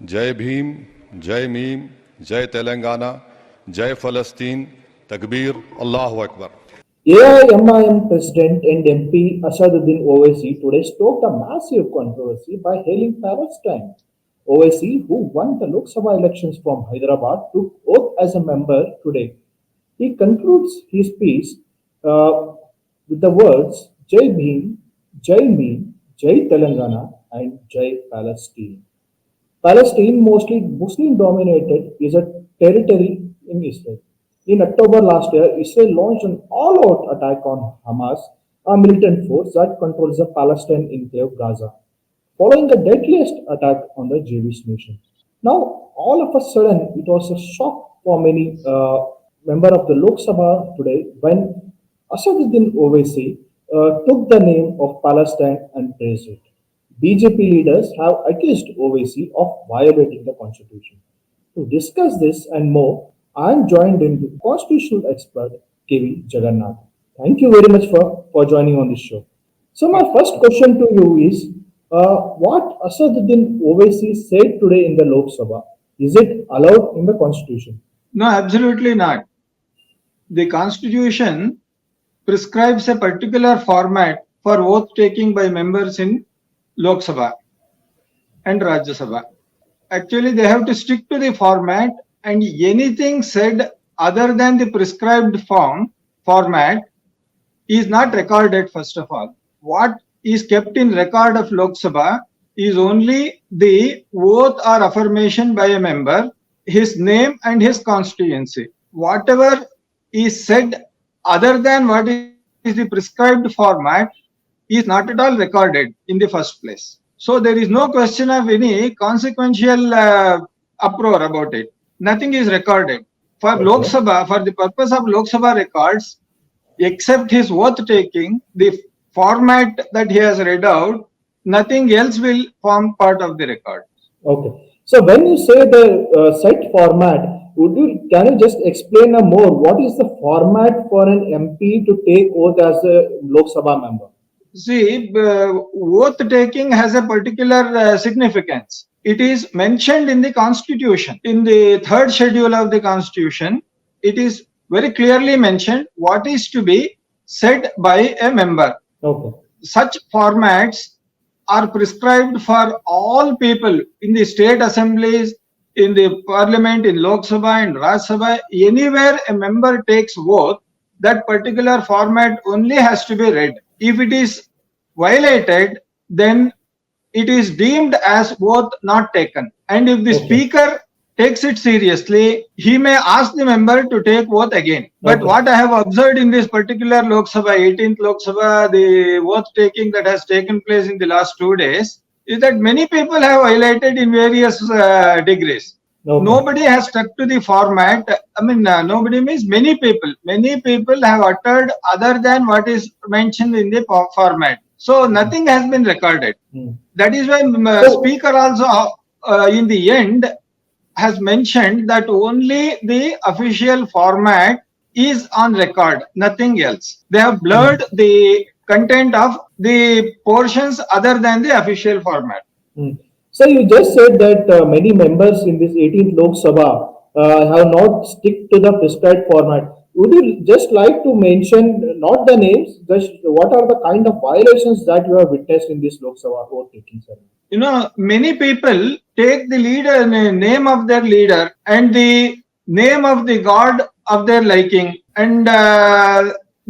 Jai Bhim, Jai Meem, Jai Telangana, Jai Palestine, Takbir, Allahu Akbar. AIMIM President and MP Asaduddin Owaisi today stoked a massive controversy by hailing Palestine. Owaisi, who won the Lok Sabha elections from Hyderabad, took oath as a member today. He concludes his piece with the words Jai Bhim, Jai Meem, Jai Telangana, and Jai Palestine. Palestine, mostly Muslim dominated, is a territory in Israel. In October last year, Israel launched an all out attack on Hamas, a militant force that controls the Palestine enclave Gaza, following the deadliest attack on the Jewish nation. Now, all of a sudden, it was a shock for many members of the Lok Sabha today when Asaduddin Owaisi took the name of Palestine and praised it. BJP leaders have accused Owaisi of violating the constitution. To discuss this and more, I am joined in with constitutional expert KV Jagannath. Thank you very much for joining on this show. So my first question to you is, what Asaduddin Owaisi said today in the Lok Sabha, is it allowed in the constitution? No, absolutely not. The constitution prescribes a particular format for oath taking by members in Lok Sabha and Rajya Sabha. Actually, they have to stick to the format, and anything said other than the prescribed format is not recorded, first of all. What is kept in record of Lok Sabha is only the oath or affirmation by a member, his name and his constituency. Whatever is said other than what is the prescribed format is not at all recorded in the first place. So there is no question of any consequential uproar about it. Nothing is recorded. For Lok Sabha, for the purpose of Lok Sabha records, except his oath taking, the format that he has read out, nothing else will form part of the record. Okay. So when you say the set format, can you just explain more? What is the format for an MP to take oath as a Lok Sabha member? See, oath taking has a particular significance. It is mentioned in the Constitution. In the third schedule of the Constitution, it is very clearly mentioned what is to be said by a member. Okay. Such formats are prescribed for all people in the state assemblies, in the parliament, in Lok Sabha and Rajya Sabha. Anywhere a member takes oath, that particular format only has to be read. If it is violated, then it is deemed as oath not taken. And if the speaker takes it seriously, he may ask the member to take oath again. But what I have observed in this particular Lok Sabha, 18th Lok Sabha, the oath taking that has taken place in the last 2 days, is that many people have violated in various degrees. Nobody has stuck to the format. I mean, nobody means many people. Many people have uttered other than what is mentioned in the format. So nothing has been recorded. That is why speaker also in the end has mentioned that only the official format is on record, nothing else. They have blurred the content of the portions other than the official format. So you just said that many members in this 18th Lok Sabha have not stick to the prescribed format. Would you just like to mention, not the names, just what are the kind of violations that you have witnessed in this Lok Sabha oath taking ceremony? You know, many people take the leader, name of their leader and the name of the god of their liking and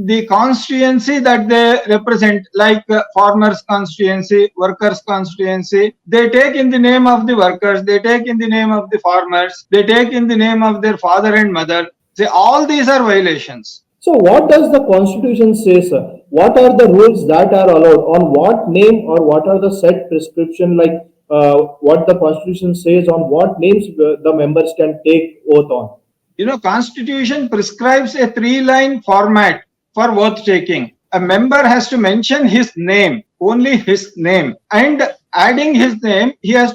the constituency that they represent, like farmers constituency, workers constituency. They take in the name of the workers, they take in the name of the farmers, they take in the name of their father and mother. See, all these are violations. So what does the constitution say, sir? What are the rules that are allowed? On what name or what are the set prescription, like what the constitution says on what names the members can take oath on? You know, constitution prescribes a 3-line format for oath taking. A member has to mention his name, only his name, and adding his name, he or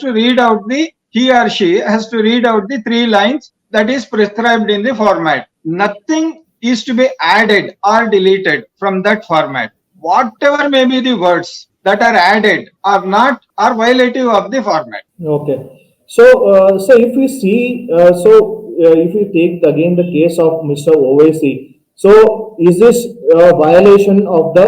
she has to read out the 3 lines that is prescribed in the format. Nothing is to be added or deleted from that format. Whatever may be the words that are added are violative of the format. Okay. So if we see, if we take again the case of Mr. Owaisi, so is this a violation of the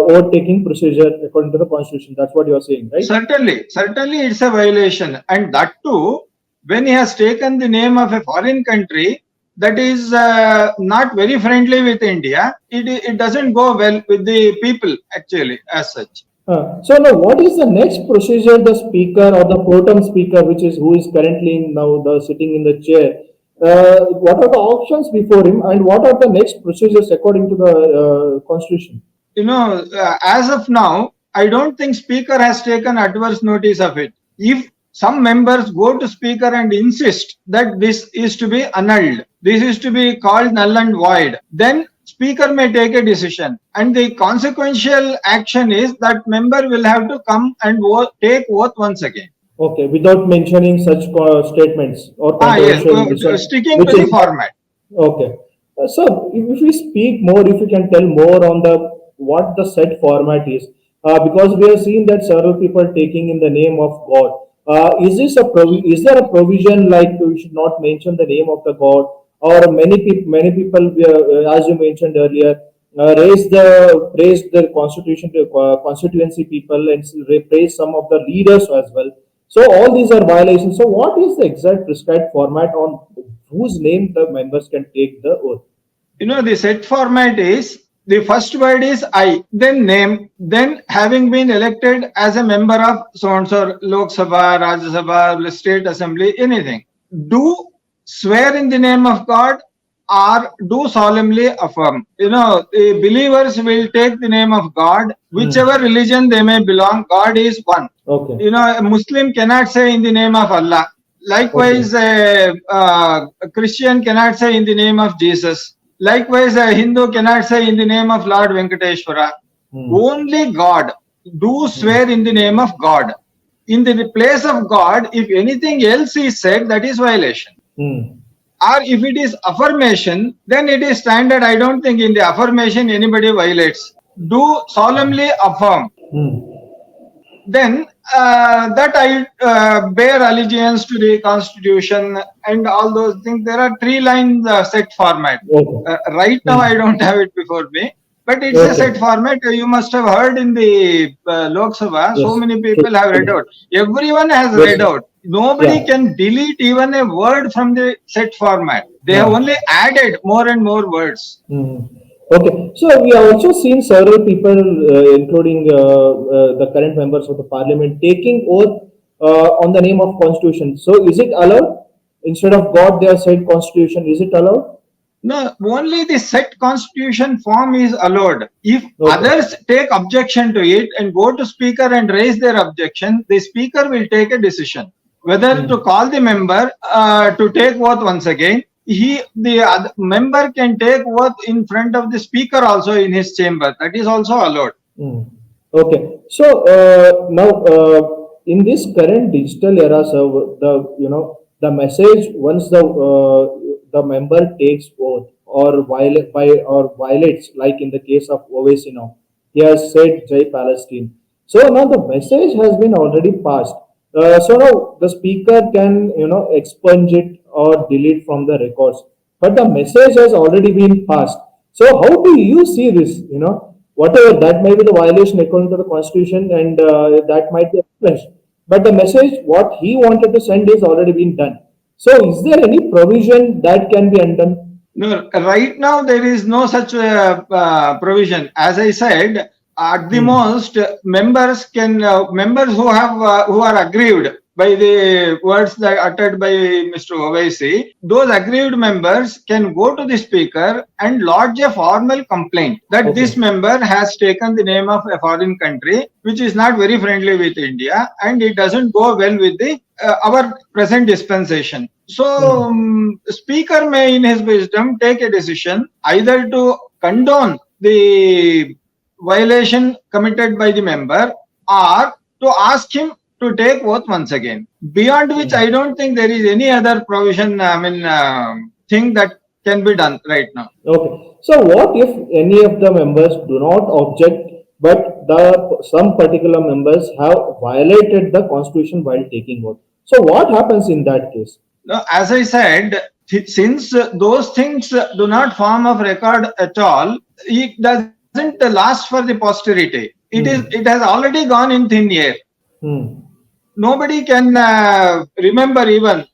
vote taking procedure according to the constitution? That's what you are saying, right? Certainly it's a violation, and that too when he has taken the name of a foreign country that is not very friendly with India. It doesn't go well with the people actually as such. So now, what is the next procedure the speaker or the pro tem speaker, which is who is currently now the sitting in the chair? What are the options before him, and what are the next procedures according to the constitution? As of now, I don't think speaker has taken adverse notice of it. If some members go to speaker and insist that this is to be annulled, this is to be called null and void, then speaker may take a decision, and the consequential action is that member will have to come and take oath once again. Okay, without mentioning such statements or Yes, controversial sticking which to the is format. okay. So if we speak more, if you can tell more on the what the set format is, because we have seen that several people taking in the name of God. Is there a provision like we should not mention the name of the God, or many people, as you mentioned earlier, praise the constitution to constituency people and praise some of the leaders as well. So all these are violations. So what is the exact prescribed format on whose name the members can take the oath? The set format is the first word is I, then name, then having been elected as a member of so and so Lok Sabha, Rajya Sabha, State Assembly, anything. Do swear in the name of God or do solemnly affirm. The believers will take the name of God, whichever religion they may belong, God is one. Okay. A Muslim cannot say in the name of Allah. Likewise, a Christian cannot say in the name of Jesus. Likewise, a Hindu cannot say in the name of Lord Venkateshwara. Only God. Do swear in the name of God. In the place of God, if anything else is said, that is violation. Or if it is affirmation, then it is standard. I don't think in the affirmation anybody violates. Do solemnly affirm. Then that I bear allegiance to the constitution and all those things. There are 3 lines set format. Right now I don't have it before me, but it's a set format. You must have heard in the Lok Sabha, so many people have read out. Everyone has read out. Nobody can delete even a word from the set format. They have only added more and more words. Okay, so we have also seen several people, including the current members of the parliament, taking oath on the name of constitution. So, is it allowed? Instead of God, they have said constitution. Is it allowed? No, only the set constitution form is allowed. If others take objection to it and go to speaker and raise their objection, the speaker will take a decision whether to call the member to take oath once again. The member can take oath in front of the speaker also in his chamber. That is also allowed. Okay. So now in this current digital era, so the message once the member takes oath or violates, like in the case of Owaisi now, he has said Jai Palestine. So now the message has been already passed. So now the speaker can expunge it or delete from the records, but the message has already been passed. So how do you see this? Whatever that may be the violation according to the constitution, and that might be expunged, but the message what he wanted to send is already been done. So is there any provision that can be undone? No, right now there is no such provision. As I said, at the most, members who are aggrieved by the words that uttered by Mr. Owaisi, those aggrieved members can go to the speaker and lodge a formal complaint that this member has taken the name of a foreign country which is not very friendly with India and it doesn't go well with the our present dispensation. So, speaker may in his wisdom take a decision either to condone the violation committed by the member or to ask him to take oath once again. Beyond which, I don't think there is any other provision, thing that can be done right now. Okay. So, what if any of the members do not object, but some particular members have violated the constitution while taking oath? So what happens in that case? Now, as I said, since those things do not form of record at all, it doesn't last for the posterity. It has already gone in thin air. Hmm. Nobody can remember even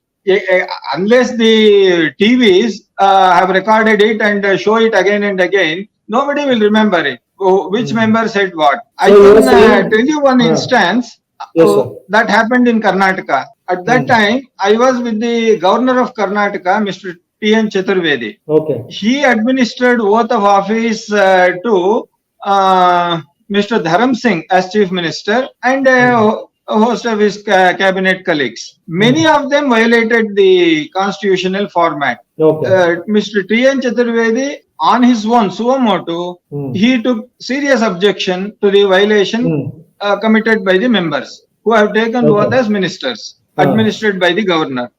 unless the TVs have recorded it and show it again and again. Nobody will remember it. Which member said what? I So you are can saying, tell you one instance yes, sir. that happened in Karnataka. At that time, I was with the governor of Karnataka, Mr. T.N. Chaturvedi. Okay. He administered oath of office to Mr. Dharam Singh as chief minister and a host of his cabinet colleagues. Many of them violated the constitutional format. Okay. Mr. T.N. Chaturvedi, on his own suo motu, he took serious objection to the violation committed by the members who have taken oath as ministers, administered by the governor.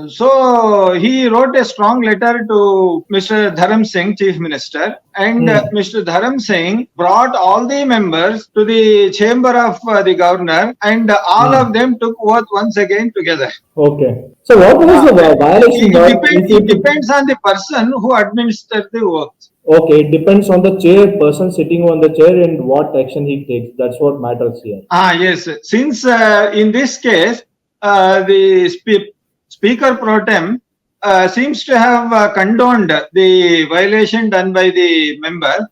So he wrote a strong letter to Mr. Dharam Singh, Chief Minister, and Mr. Dharam Singh brought all the members to the chamber of the governor, and all of them took oath once again together. Okay. So what was the violation? It depends on the person who administers the oath. Okay, it depends on the person sitting on the chair and what action he takes. That's what matters here. Yes. Since in this case, the Speaker pro tem seems to have condoned the violation done by the member,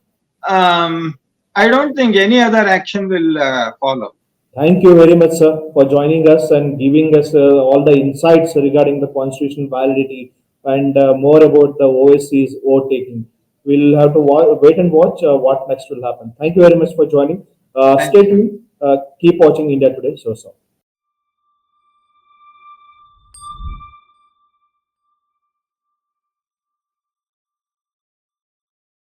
I don't think any other action will follow. Thank you very much, sir, for joining us and giving us all the insights regarding the constitutional validity and more about the OSC's vote taking. We'll have to wait and watch what next will happen. Thank you very much for joining. Stay tuned. Keep watching India Today. So.